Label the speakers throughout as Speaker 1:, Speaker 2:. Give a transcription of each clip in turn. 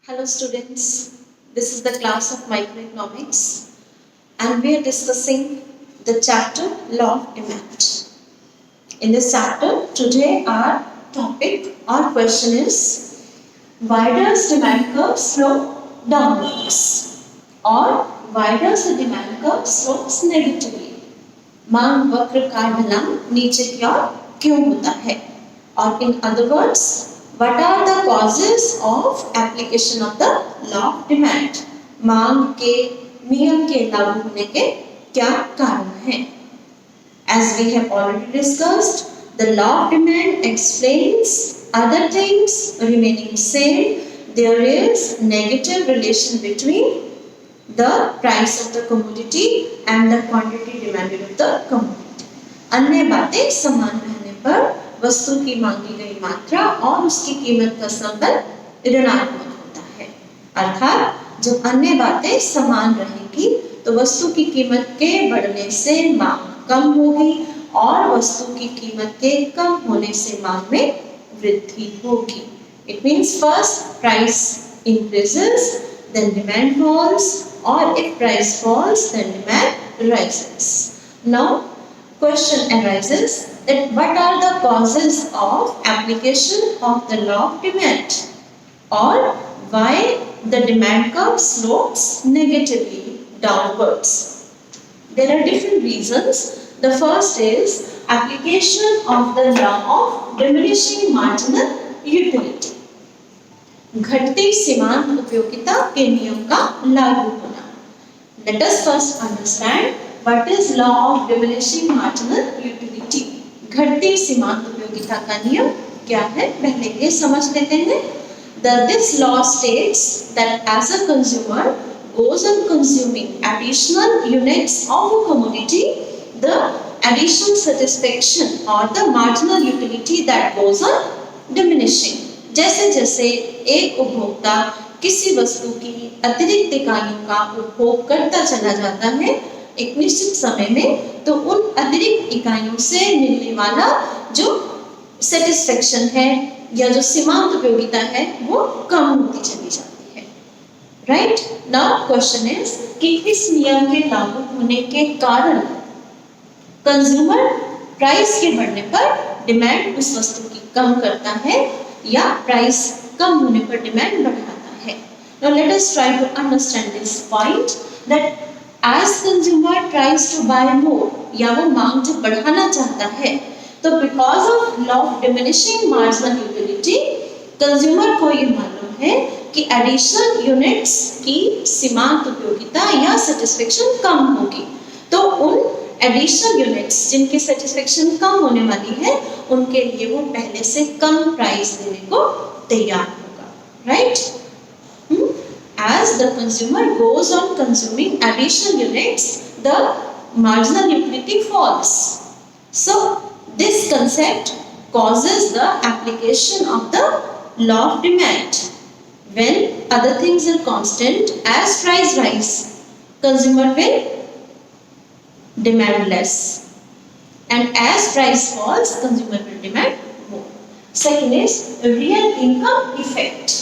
Speaker 1: Hello students, this is the class of microeconomics and we are discussing the chapter Law of Demand. In this chapter, today our topic, our question is, why does demand curve slope downwards? Or why does the demand curve slopes negatively? मांग वक्र का ढलान नीचे की ओर क्यों होता है? और in other words, what are the causes of application of the law of demand? मांग के नियम के लागू होने के क्या कारण हैं? As we have already discussed, the law of demand explains other things remaining same. There is negative relation between the price of the commodity and the quantity demanded of the commodity. अन्य बातें समान रहने पर वस्तु की मांगी गई मात्रा और उसकी कीमत का संबंध ऋणात्मक होता है। अर्थात जब अन्य बातें समान रहेगी तो वस्तु की कीमत के बढ़ने से मांग कम होगी और वस्तु की कीमत के कम होने से मांग में वृद्धि होगी। It means first price increases, then demand falls, or if price falls, then demand rises. Now, question arises that what are the causes of application of the law of demand, or why the demand curve slopes negatively downwards? There are different reasons. The first is application of the law of diminishing marginal utility. घटती सीमांत उपयोगिता के नियम का लागू होना. Let us first understand what is law of diminishing marginal utility. घटती सीमांत उपयोगिता का नियम क्या है, पहले ये समझ लेते हैं. This law states that as a consumer goes on consuming additional units of a commodity, the additional satisfaction or the marginal utility that goes on diminishing. जैसे जैसे एक उपभोक्ता किसी वस्तु की अतिरिक्त इकाइयों का उपभोग करता चला जाता है एक निश्चित समय में, तो उन अतिरिक्त इकाइयों से मिलने वाला जो सेटिस्फेक्शन है या जो सीमांत उपयोगिता है वो कम होती चली जाती है. राइट. नाउ क्वेश्चन इज कि इस नियम के लागू होने के कारण कंज्यूमर प्राइस के बढ़ने पर डिमांड उस वस्तु की कम करता है या प्राइस कम होने पर डिमांड बढ़ाता है. Now let us try to understand this point that as consumer tries to buy more या वो मांग जब बढ़ाना चाहता है तो because of law of diminishing marginal utility consumer को ये मालूम है कि एडिशनल यूनिट्स की सीमांत उपयोगिता या सेटिस्फेक्शन कम होगी, तो उन एडिशनल यूनिट्स जिनकी सेटिस्फेक्शन कम होने वाली है उनके लिए वो पहले से कम प्राइस देने को तैयार होगा. Right. As the consumer goes on consuming additional units, the marginal utility falls. So this concept causes the application of the law of demand. When other things are constant, as price rise, consumer will demand less, and as price falls consumer will demand more. Second is real income effect.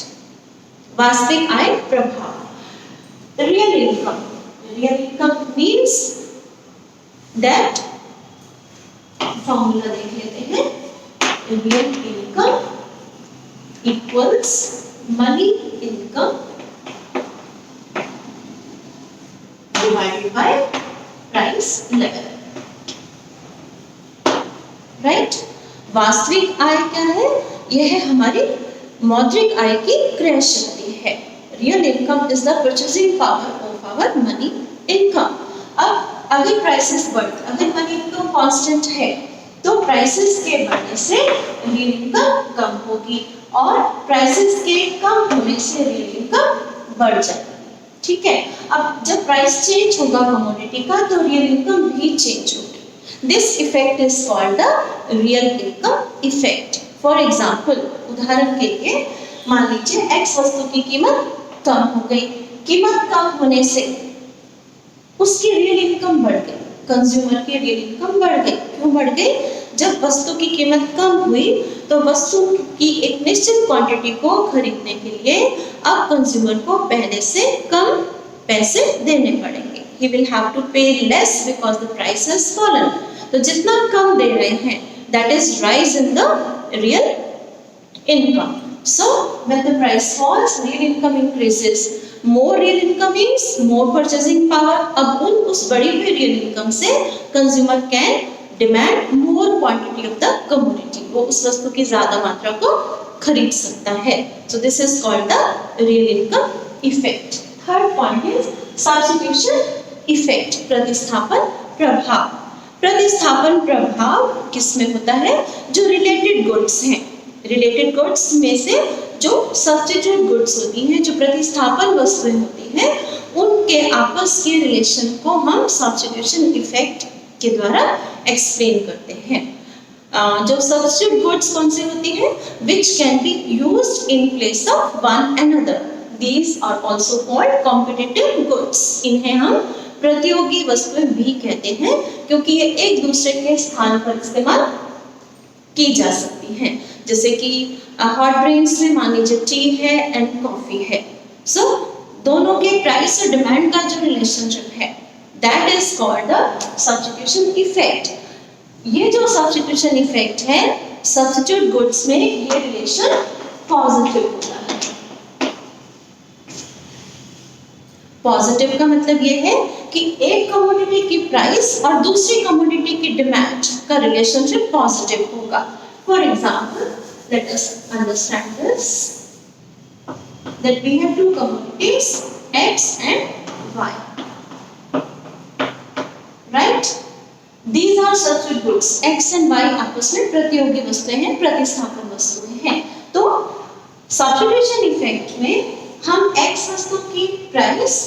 Speaker 1: वास्तविक आय प्रभाव. Real income means that formula देख लेते हैं. Real income equals money income divided by price level. Right. वास्तविक आय क्या है? यह है हमारी मौद्रिक आय की क्रय शक्ति है. Real income is the purchasing power of our money income. अब अगर प्राइसेस बढ़ते, अगर मनी इनकम कांस्टेंट है तो प्राइसेस के बढ़ने से रियल इनकम कम होगी और प्राइसेस के कम होने से रियल इनकम बढ़ जाएगी. ठीक है. अब जब प्राइस चेंज होगा कमोडिटी का तो रियल इनकम भी चेंज होगी. This effect is called the real income effect. For example, उदाहरण के लिए मान लीजिए एक्स वस्तु की कीमत कम हो गई. कीमत कम होने से उसकी रियल इनकम बढ़ गई, कंज्यूमर की रियल इनकम बढ़ गई. क्यों बढ़ गई? जब वस्तु की कीमत कम हुई तो वस्तु की एक निश्चित क्वांटिटी को खरीदने के लिए अब कंज्यूमर को पहले से कम पैसे देने पड़ेंगे। He will have to pay less because the price has fallen. तो जितना कम दे रहे हैं, that is rise in the real income. So when the price falls, real income increases. More real income means more purchasing power. अब उस बढ़ी हुई real income से consumer can demand more quantity of the commodity. वो उस वस्तु की ज़्यादा मात्रा को खरीद सकता है. So this is called the real income effect. Third point is substitution effect. प्रतिस्थापन प्रभाव. प्रतिस्थापन प्रभाव किसमें होता है? जो related goods हैं. रिलेटेड गुड्स में से जो सब्स्टिट्यूट गुड्स होती हैं, जो प्रतिस्थापन वस्तुएं होती हैं, उनके आपस के रिलेशन को हम सब्स्टिट्यूशन इफेक्ट के द्वारा एक्सप्लेन करते हैं। जो सब्स्टिट्यूट गुड्स कौन सी होती हैं? Which can be used in place of one another, these are also called competitive goods. इन्हें हम प्रतियोगी वस्तुएं भी कहते हैं क्योंकि ये एक दूसरे के स्थान पर इस्तेमाल की जा सकती हैं। जैसे कि हॉट ड्रिंक्स में मान लीजिए टी है एंड कॉफी है। सो दोनों के प्राइस और डिमांड का जो रिलेशनशिप है, that is called the substitution effect. ये जो सब्स्टिट्यूशन इफेक्ट है, सब्स्टिट्यूट गुड्स में ये रिलेशन पॉजिटिव होता है। पॉजिटिव का मतलब ये है कि एक कमोडिटी की प्राइस और दूसरी कमोडिटी की डिमांड का रिलेशनशिप पॉजिटिव होगा। For example, let us understand this, that we have two commodities X and Y, right? These are substitute goods. X and Y आपस में प्रतियोगी वस्तुएं हैं, प्रतिस्थापन वस्तुएं हैं। तो substitution effect में हम X वस्तु की प्राइस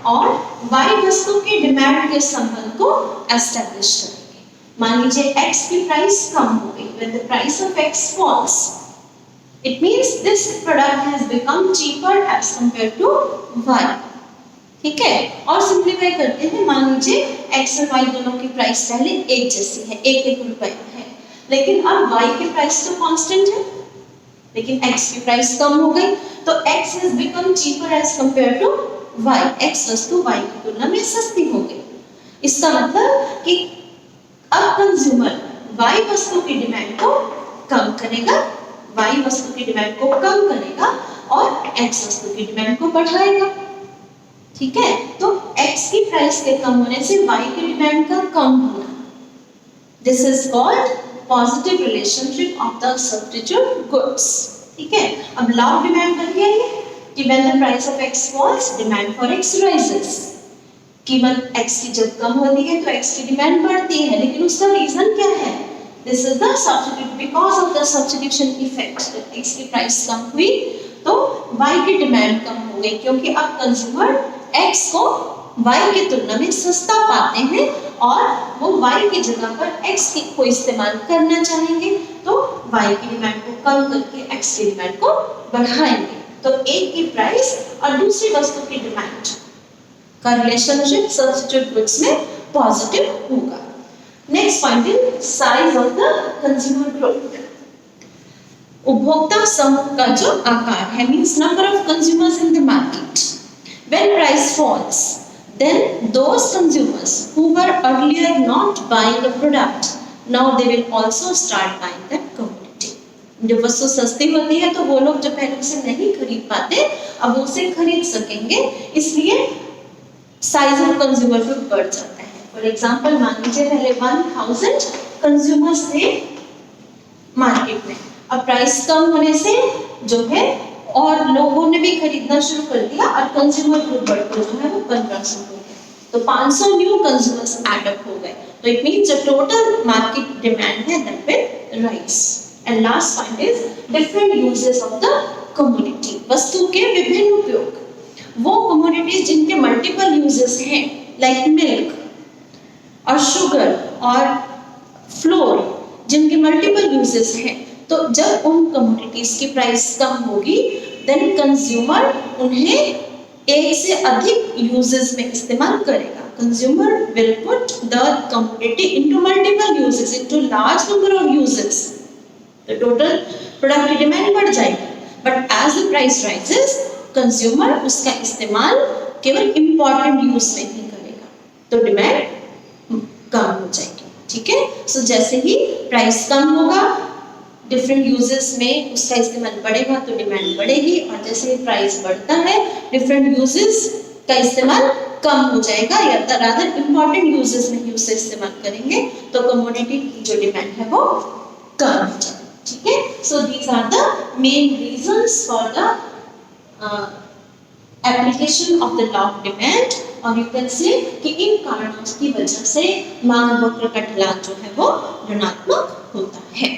Speaker 1: और Y वस्तु की डिमांड के संबंध को एस्टेब्लिश करें। मान लीजिए x की प्राइस कम हो गई, when the price of x falls, it means this product has become cheaper as compared to y. ठीक है? और सिंप्लीफाई करते हैं, मान लीजिए x और y दोनों की प्राइस पहले एक जैसी है, एक रुपए है, लेकिन अब y की प्राइस तो कांस्टेंट है, लेकिन x की प्राइस कम हो गई, तो x has become cheaper as compared to y. x वस्तु y की तुलना में सस्ती हो गई। इसका मतलब कि अब कंज्यूमर Y वस्तु की डिमांड को कम करेगा, Y वस्तु की डिमांड को कम करेगा और X वस्तु की डिमांड को बढ़ाएगा। ठीक है? तो X की प्राइस के कम होने से Y की डिमांड का कम होना, this is called positive relationship of the substitute goods. ठीक है? अब लॉ ऑफ डिमांड बन गया ये कि when the price of X falls, demand for X rises। कीमत x की जब कम होती है तो x की डिमांड बढ़ती है, लेकिन उसका रीजन क्या है? This is the substitute, because of the substitution effect. x की प्राइस कम हुई तो y की डिमांड कम हो गई, क्योंकि अब कंज्यूमर x को y की तुलना में सस्ता पाते हैं और वो y की जगह पर x को इस्तेमाल करना चाहेंगे, तो y की डिमांड को कम करके x की डिमांड को बढ़ाएंगे। तो एक की प्राइस और दूसरी वस्तु की डिमांड का रिलेशनशिप सब्स्टिट्यूट गुड्स में पॉजिटिव होगा। Next point is size of the consumer group. उपभोक्ता समूह का जो आकार है, means number of consumers in the market. When price falls, then those consumers who were earlier not buying the product, now they will also start buying that commodity. जब वस्तु सस्ती होती है तो वो लोग जो पहले उसे नहीं खरीद पाते, अब उसे खरीद सकेंगे, इसलिए साइज ऑफ कंज्यूमर ग्रुप बढ़ जाता है। फॉर एग्जांपल, मान लीजिए पहले 1000 कंज्यूमर्स थे मार्केट में, अब प्राइस कम होने से जो है और लोगों ने भी खरीदना शुरू कर दिया और कंज्यूमर ग्रुप बढ़कर जो है वो 1500 हो गया, तो 500 न्यू कंज्यूमर्स ऐड अप हो गए। तो इट मींस जो टोटल मार्केट डिमांड है that will rise. And last point is different uses of the commodity. वस्तु के विभिन्न उपयोग। वो कमोडिटीज जिनके मल्टीपल यूजेस हैं, लाइक मिल्क और शुगर और फ्लोर, जिनके मल्टीपल यूजेस हैं, तो जब उन कमोडिटीज की प्राइस कम होगी, देन कंज्यूमर उन्हें एक से अधिक यूजेस में इस्तेमाल करेगा। consumer will put the commodity into multiple uses, into large number of uses. The total product की डिमांड बढ़ जाएगी, but as the price rises, consumer उसका इस्तेमाल केवल important use में ही करेगा, तो डिमांड कम हो जाएगी. ठीक है. सो जैसे ही प्राइस कम होगा, डिफरेंट यूजेस में उसका इस्तेमाल बढ़ेगा तो डिमांड बढ़ेगी, और जैसे ही प्राइस बढ़ता है डिफरेंट यूजेस का इस्तेमाल कम हो जाएगा, या रादर इंपॉर्टेंट यूजेस में ही उसे इस्तेमाल करेंगे तो कमोडिटी की जो डिमांड है वो कम हो जाएगी. ठीक है. So these are the main reasons for the application of the law of demand. और यू कैन से कि इन कारणों की वजह से मांग वक्र का ढलान जो है वो ऋणात्मक होता है.